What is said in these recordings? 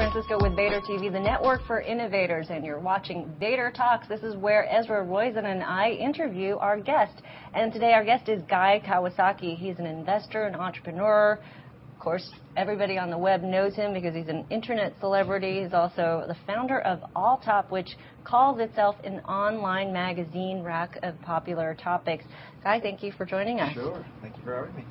Francisco with Vader TV, the network for innovators, and you're watching Vader Talks. This is where Ezra Roizen and I interview our guest. And today our guest is Guy Kawasaki. He's an investor, an entrepreneur. Of course, everybody on the web knows him because he's an internet celebrity. He's also the founder of Alltop, which calls itself an online magazine rack of popular topics. Guy, thank you for joining us. Sure. Thank you for having me.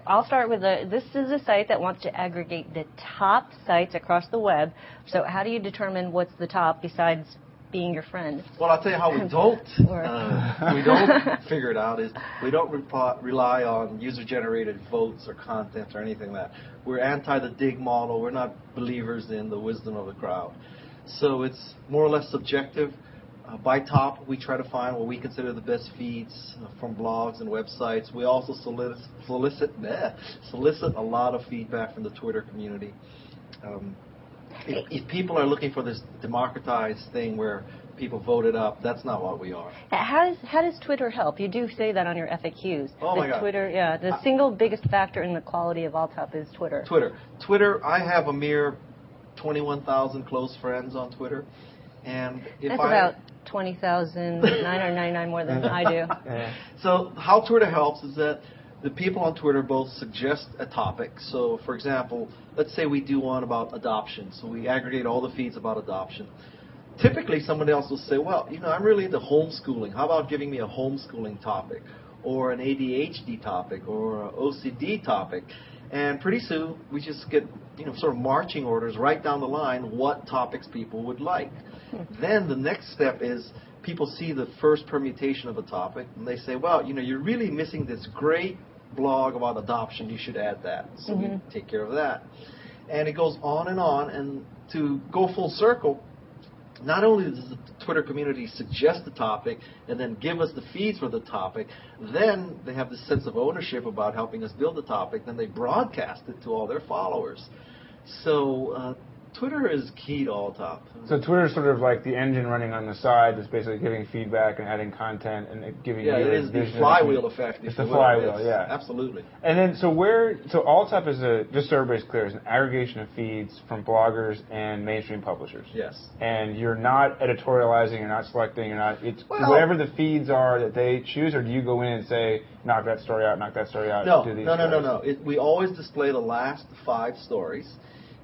I'll start with this is a site that wants to aggregate the top sites across the web. So how do you determine what's the top besides being your friend? Well, I'll tell you how we don't figure it out is we don't rely on user-generated votes or content or anything like that. We're anti the dig model. We're not believers in the wisdom of the crowd. So it's more or less subjective. By top, we try to find what we consider the best feeds from blogs and websites. We also solicit a lot of feedback from the Twitter community. If people are looking for this democratized thing where people vote it up, that's not what we are. How does Twitter help? You do say that on your FAQs. Oh, my God. Twitter, yeah, the single biggest factor in the quality of Alltop is Twitter. Twitter, I have a mere 21,000 close friends on Twitter. And that's about 20,999 more than I do. So how Twitter helps is that the people on Twitter both suggest a topic. So, for example, let's say we do one about adoption. So we aggregate all the feeds about adoption. Typically, somebody else will say, well, I'm really into homeschooling. How about giving me a homeschooling topic or an ADHD topic or an OCD topic? And pretty soon, we just get, sort of marching orders right down the line what topics people would like. Then the next step is people see the first permutation of a topic, and they say, well, you're really missing this great blog about adoption. You should add that. So we take care of that. And it goes on, and to go full circle, not only does the Twitter community suggest the topic and then give us the feeds for the topic, then they have this sense of ownership about helping us build the topic, then they broadcast it to all their followers. So Twitter is key to Alltop. So Twitter is sort of like the engine running on the side that's basically giving feedback and adding content and giving you a vision. Yeah, it is the flywheel effect. It's the flywheel, yeah. Absolutely. And then, so Alltop is just so everybody's clear, is an aggregation of feeds from bloggers and mainstream publishers. Yes. And you're not editorializing, you're not selecting, whatever the feeds are that they choose, or do you go in and say, knock that story out, No. We always display the last 5 stories.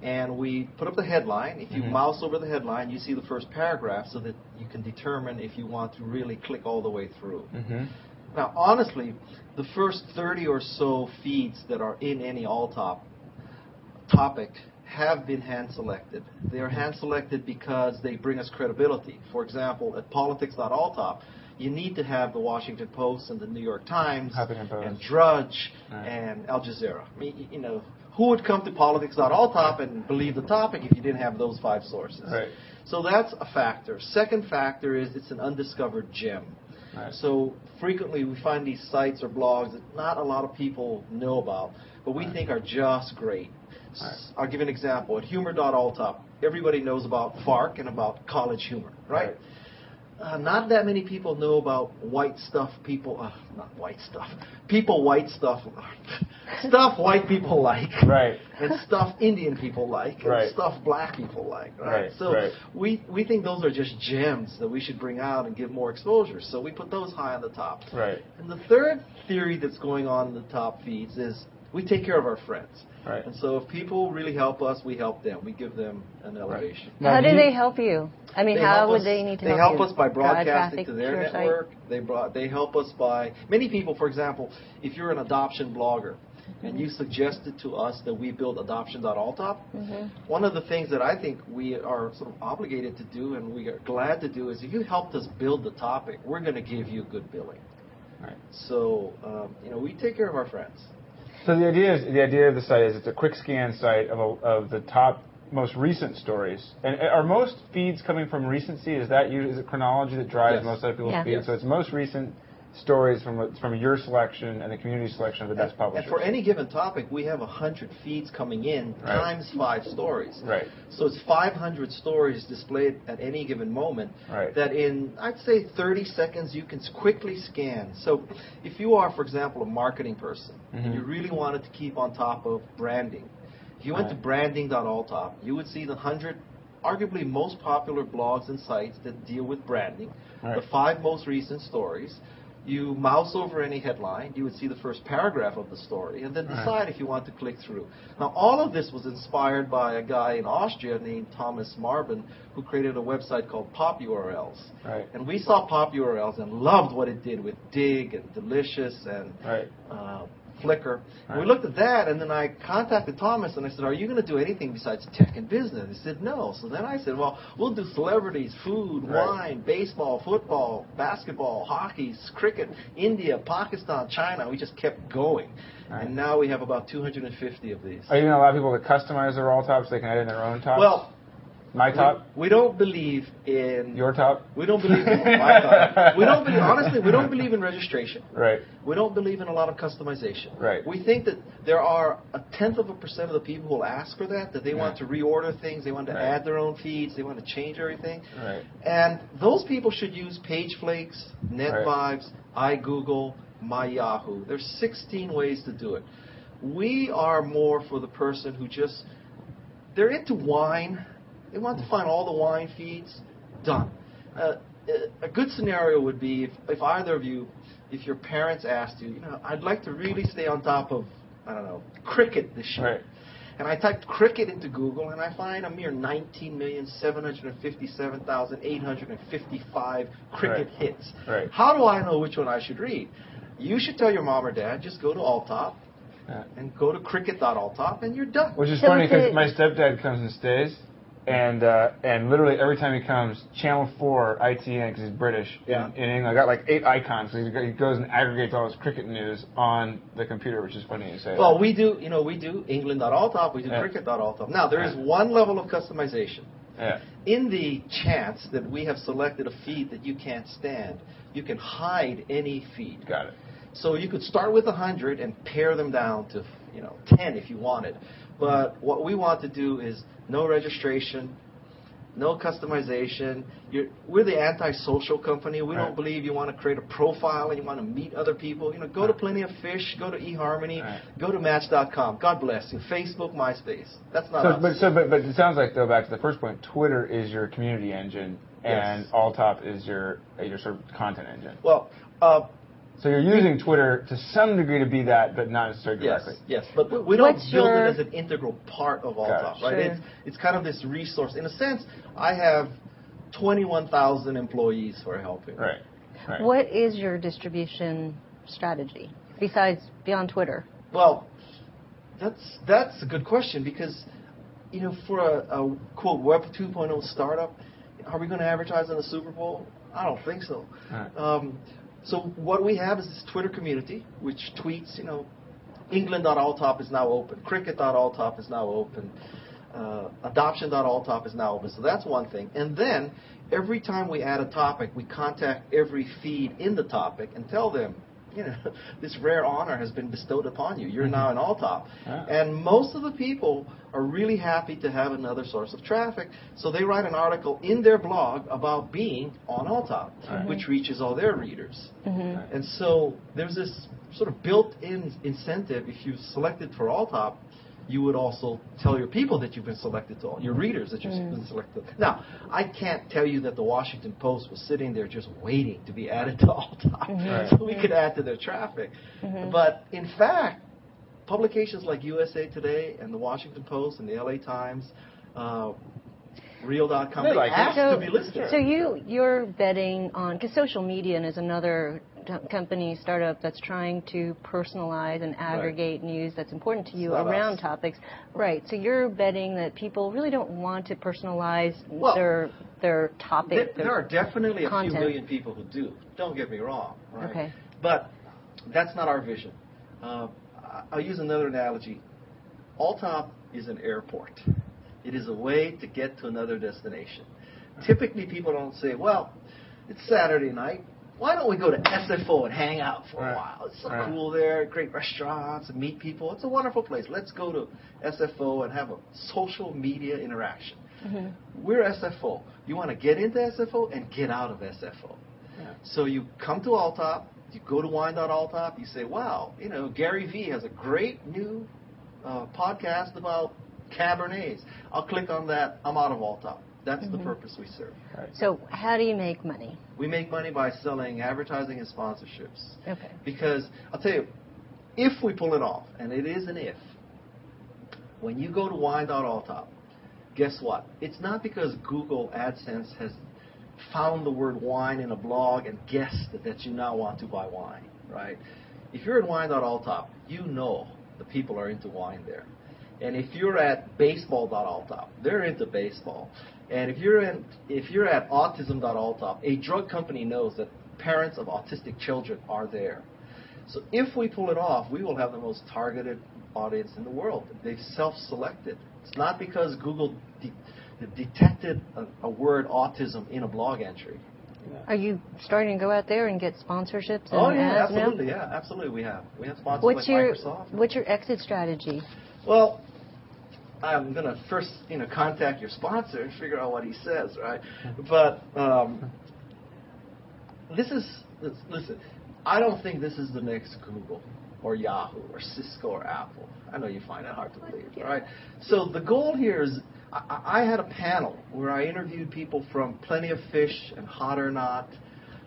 And we put up the headline. If you mouse over the headline, you see the first paragraph so that you can determine if you want to really click all the way through. Now, honestly, the first 30 or so feeds that are in any Alltop topic have been hand-selected. They are hand-selected because they bring us credibility. For example, at politics.alltop, you need to have the Washington Post and the New York Times and Drudge and Al Jazeera. I mean, who would come to politics.alltop and believe the topic if you didn't have those 5 sources? Right. So that's a factor. Second factor is it's an undiscovered gem. Right. So frequently we find these sites or blogs that not a lot of people know about, but we think are just great. I'll give you an example. At humor.alltop, everybody knows about FARC and about college humor, right? Not that many people know about white stuff people, not white stuff, people white stuff, stuff white people like, and stuff Indian people like, and stuff black people like, So we think those are just gems that we should bring out and give more exposure, so we put those high on the top. And the third theory that's going on in the top feeds is we take care of our friends. And so if people really help us, we help them. We give them an elevation. How do they help you? I mean, how would they need to help you? They help us by broadcasting to their network. They help us by... Many people, for example, if you're an adoption blogger and you suggested to us that we build adoption.alltop, one of the things that I think we are sort of obligated to do and we are glad to do is if you helped us build the topic, we're going to give you good billing. So, we take care of our friends. So the idea of the site is it's a quick scan site of the top most recent stories. And are most feeds coming from recency? Is it chronology that drives most of people's feeds? So it's most recent stories from your selection and the community selection of the best publishers. And for any given topic, we have 100 feeds coming in times 5 stories. So it's 500 stories displayed at any given moment that in, I'd say, 30 seconds you can quickly scan. So if you are, for example, a marketing person and you really wanted to keep on top of branding, If you went to branding.alltop, you would see the 100 arguably most popular blogs and sites that deal with branding, the 5 most recent stories. You mouse over any headline, you would see the first paragraph of the story, and then decide if you want to click through. Now, all of this was inspired by a guy in Austria named Thomas Marben, who created a website called Pop URLs. And we saw Pop URLs and loved what it did with Dig and Delicious and Flickr. We looked at that, and then I contacted Thomas, and I said, are you going to do anything besides tech and business? He said, no. So then I said, well, we'll do celebrities, food, wine, baseball, football, basketball, hockey, cricket, India, Pakistan, China. We just kept going. And now we have about 250 of these. Are you going to allow people to customize their Alltops so they can add in their own tops? Well, my top? We don't believe in... Your top? We don't believe in my top. We don't believe, honestly, we don't believe in registration. We don't believe in a lot of customization. We think that there are 0.1% of the people who will ask for that they want to reorder things, they want to add their own feeds, they want to change everything. And those people should use PageFlakes, NetVibes, iGoogle, MyYahoo. There's 16 ways to do it. We are more for the person who just... They're into wine. They want to find all the wine feeds. Done. A good scenario would be if either of you, if your parents asked you, I'd like to really stay on top of, I don't know, cricket this year. And I typed cricket into Google, and I find a mere 19,757,855 cricket hits. How do I know which one I should read? You should tell your mom or dad, just go to Alltop and go to cricket.alltop, and you're done. Which is funny because my stepdad comes and stays. And literally every time he comes, Channel 4 ITN, because he's British, in England, I got like 8 icons. So he goes and aggregates all his cricket news on the computer, which is funny you say. Well, we do England.alltop, we do cricket.alltop. Now, there is one level of customization. In the chance that we have selected a feed that you can't stand, you can hide any feed. Got it. So you could start with 100 and pare them down to 10 if you wanted. But what we want to do is no registration, no customization. We're the anti-social company. We don't believe you want to create a profile and you want to meet other people. Go to Plenty of Fish, go to eHarmony, go to Match.com. God bless you. Facebook, MySpace. That's not us. But it sounds like, though, back to the first point, Twitter is your community engine and Alltop is your sort of content engine. Well, so you're using Twitter to some degree to be that, but not necessarily directly. Yes, but we don't build it as an integral part of Alltop, right? It's kind of this resource. In a sense, I have 21,000 employees who are helping. What is your distribution strategy beyond Twitter? Well, that's a good question because, for a quote Web 2.0 startup, are we going to advertise on the Super Bowl? I don't think so. So what we have is this Twitter community, which tweets, England.alltop is now open, cricket.alltop is now open, adoption.alltop is now open. So that's one thing. And then every time we add a topic, we contact every feed in the topic and tell them, this rare honor has been bestowed upon you. You're now in Alltop. And most of the people are really happy to have another source of traffic, so they write an article in their blog about being on Alltop, which reaches all their readers. And so there's this sort of built-in incentive. If you're selected for Alltop, you would also tell your people that you've been selected to, your readers that you've been selected. Now, I can't tell you that the Washington Post was sitting there just waiting to be added to Alltop so we could add to their traffic. But in fact, publications like USA Today and the Washington Post and the LA Times, Real.com, they ask to be listed. So you're betting on, because social media is another startup that's trying to personalize and aggregate news that's important to you around topics. So you're betting that people really don't want to personalize their topic. There are definitely content. A few million people who do. Don't get me wrong. But that's not our vision. I'll use another analogy. Alltop is an airport. It is a way to get to another destination. Typically, people don't say, well, it's Saturday night. Why don't we go to SFO and hang out for a while? It's so cool there, great restaurants, and meet people. It's a wonderful place. Let's go to SFO and have a social media interaction. We're SFO. You want to get into SFO and get out of SFO. So you come to Alltop, you go to wine.alltop, you say, wow, Gary Vee has a great new podcast about Cabernets. I'll click on that. I'm out of Alltop. That's the purpose we serve. Right. So how do you make money? We make money by selling advertising and sponsorships. Okay. Because I'll tell you, if we pull it off, and it is an if, when you go to wine.alltop, guess what? It's not because Google AdSense has found the word wine in a blog and guessed that you now want to buy wine, right? If you're at wine.alltop, you know the people are into wine there. And if you're at baseball.alltop, they're into baseball. And if you're at autism.alltop, a drug company knows that parents of autistic children are there. So if we pull it off, we will have the most targeted audience in the world. They've self-selected. It's not because Google detected a word autism in a blog entry. Are you starting to go out there and get sponsorships? Oh yeah, ads absolutely. now? Yeah, absolutely. We have sponsors like Microsoft. What's your exit strategy? Well, I'm gonna first, contact your sponsor and figure out what he says, right? But listen. I don't think this is the next Google or Yahoo or Cisco or Apple. I know you find that hard to believe, right? So the goal here is, I had a panel where I interviewed people from Plenty of Fish and Hot or Not,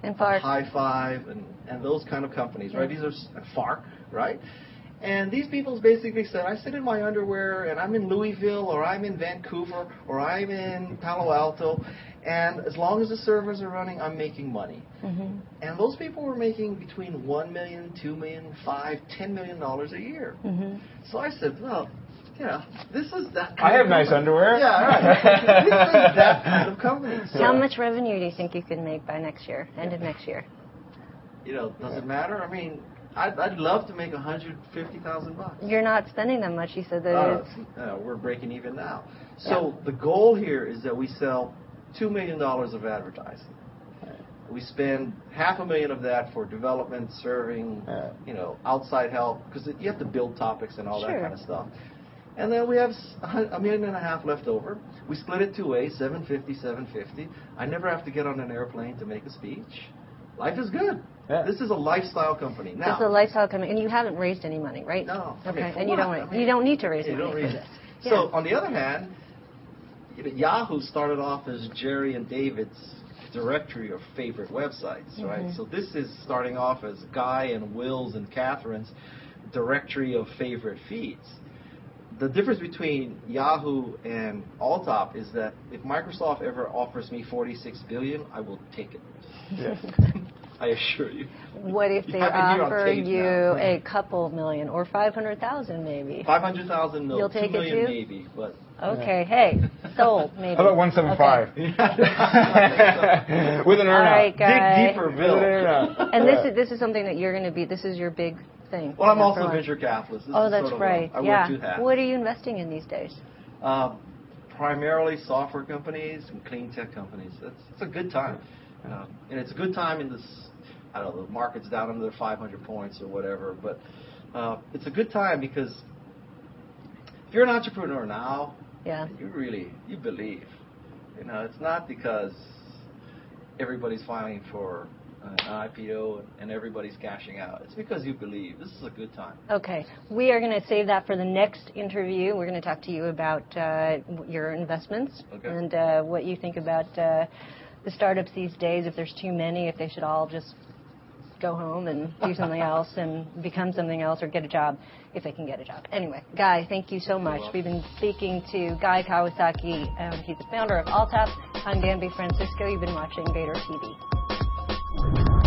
and High Five, and those kind of companies, right? These are FARC, right? And these people basically said, I sit in my underwear and I'm in Louisville or I'm in Vancouver or I'm in Palo Alto, and as long as the servers are running, I'm making money. And those people were making between $1 million, $2 million, $5, $10 million a year. So I said, well, this is that kind I have nice underwear. Yeah, right. This is that kind of company. So, how much revenue do you think you can make by next year, end of next year? Does it matter? I mean, I'd love to make $150,000. You're not spending that much. You said that we're breaking even now. So the goal here is that we sell $2 million of advertising. We spend $500,000 of that for development, serving, outside help, because you have to build topics and all that kind of stuff. And then we have $1.5 million left over. We split it two ways, $750. I never have to get on an airplane to make a speech. Life is good. Yeah. This is a lifestyle company. Now, it's a lifestyle company, and you haven't raised any money, right? No. Okay, and you don't need to raise money for this. So on the other hand, Yahoo started off as Jerry and David's directory of favorite websites, right? So this is starting off as Guy and Will's and Catherine's directory of favorite feeds. The difference between Yahoo and Alltop is that if Microsoft ever offers me $46 billion, I will take it. Yeah. I assure you. What if they offer you a couple million or 500,000 maybe? 500,000, no. You'll take 2 million it too? Maybe, but. Okay, hey, sold maybe. How about 175? Okay. With an earn out. Right, dig deeper, Bill. And this is something that you're going to be. This is your big thing. Well, I'm also a venture capitalist. That's right. I wear two hats. What are you investing in these days? Primarily software companies and clean tech companies. It's a good time. And it's a good time in this, I don't know, the market's down under 500 points or whatever, but it's a good time because if you're an entrepreneur now, you believe. It's not because everybody's filing for an IPO and everybody's cashing out. It's because you believe. This is a good time. Okay. We are going to save that for the next interview. We're going to talk to you about your investments and what you think about the startups these days, if there's too many, if they should all just go home and do something else and become something else or get a job, if they can get a job. Anyway, Guy, thank you so much. We've been speaking to Guy Kawasaki. He's the founder of Alltop. I'm Danby Francisco. You've been watching Vader TV.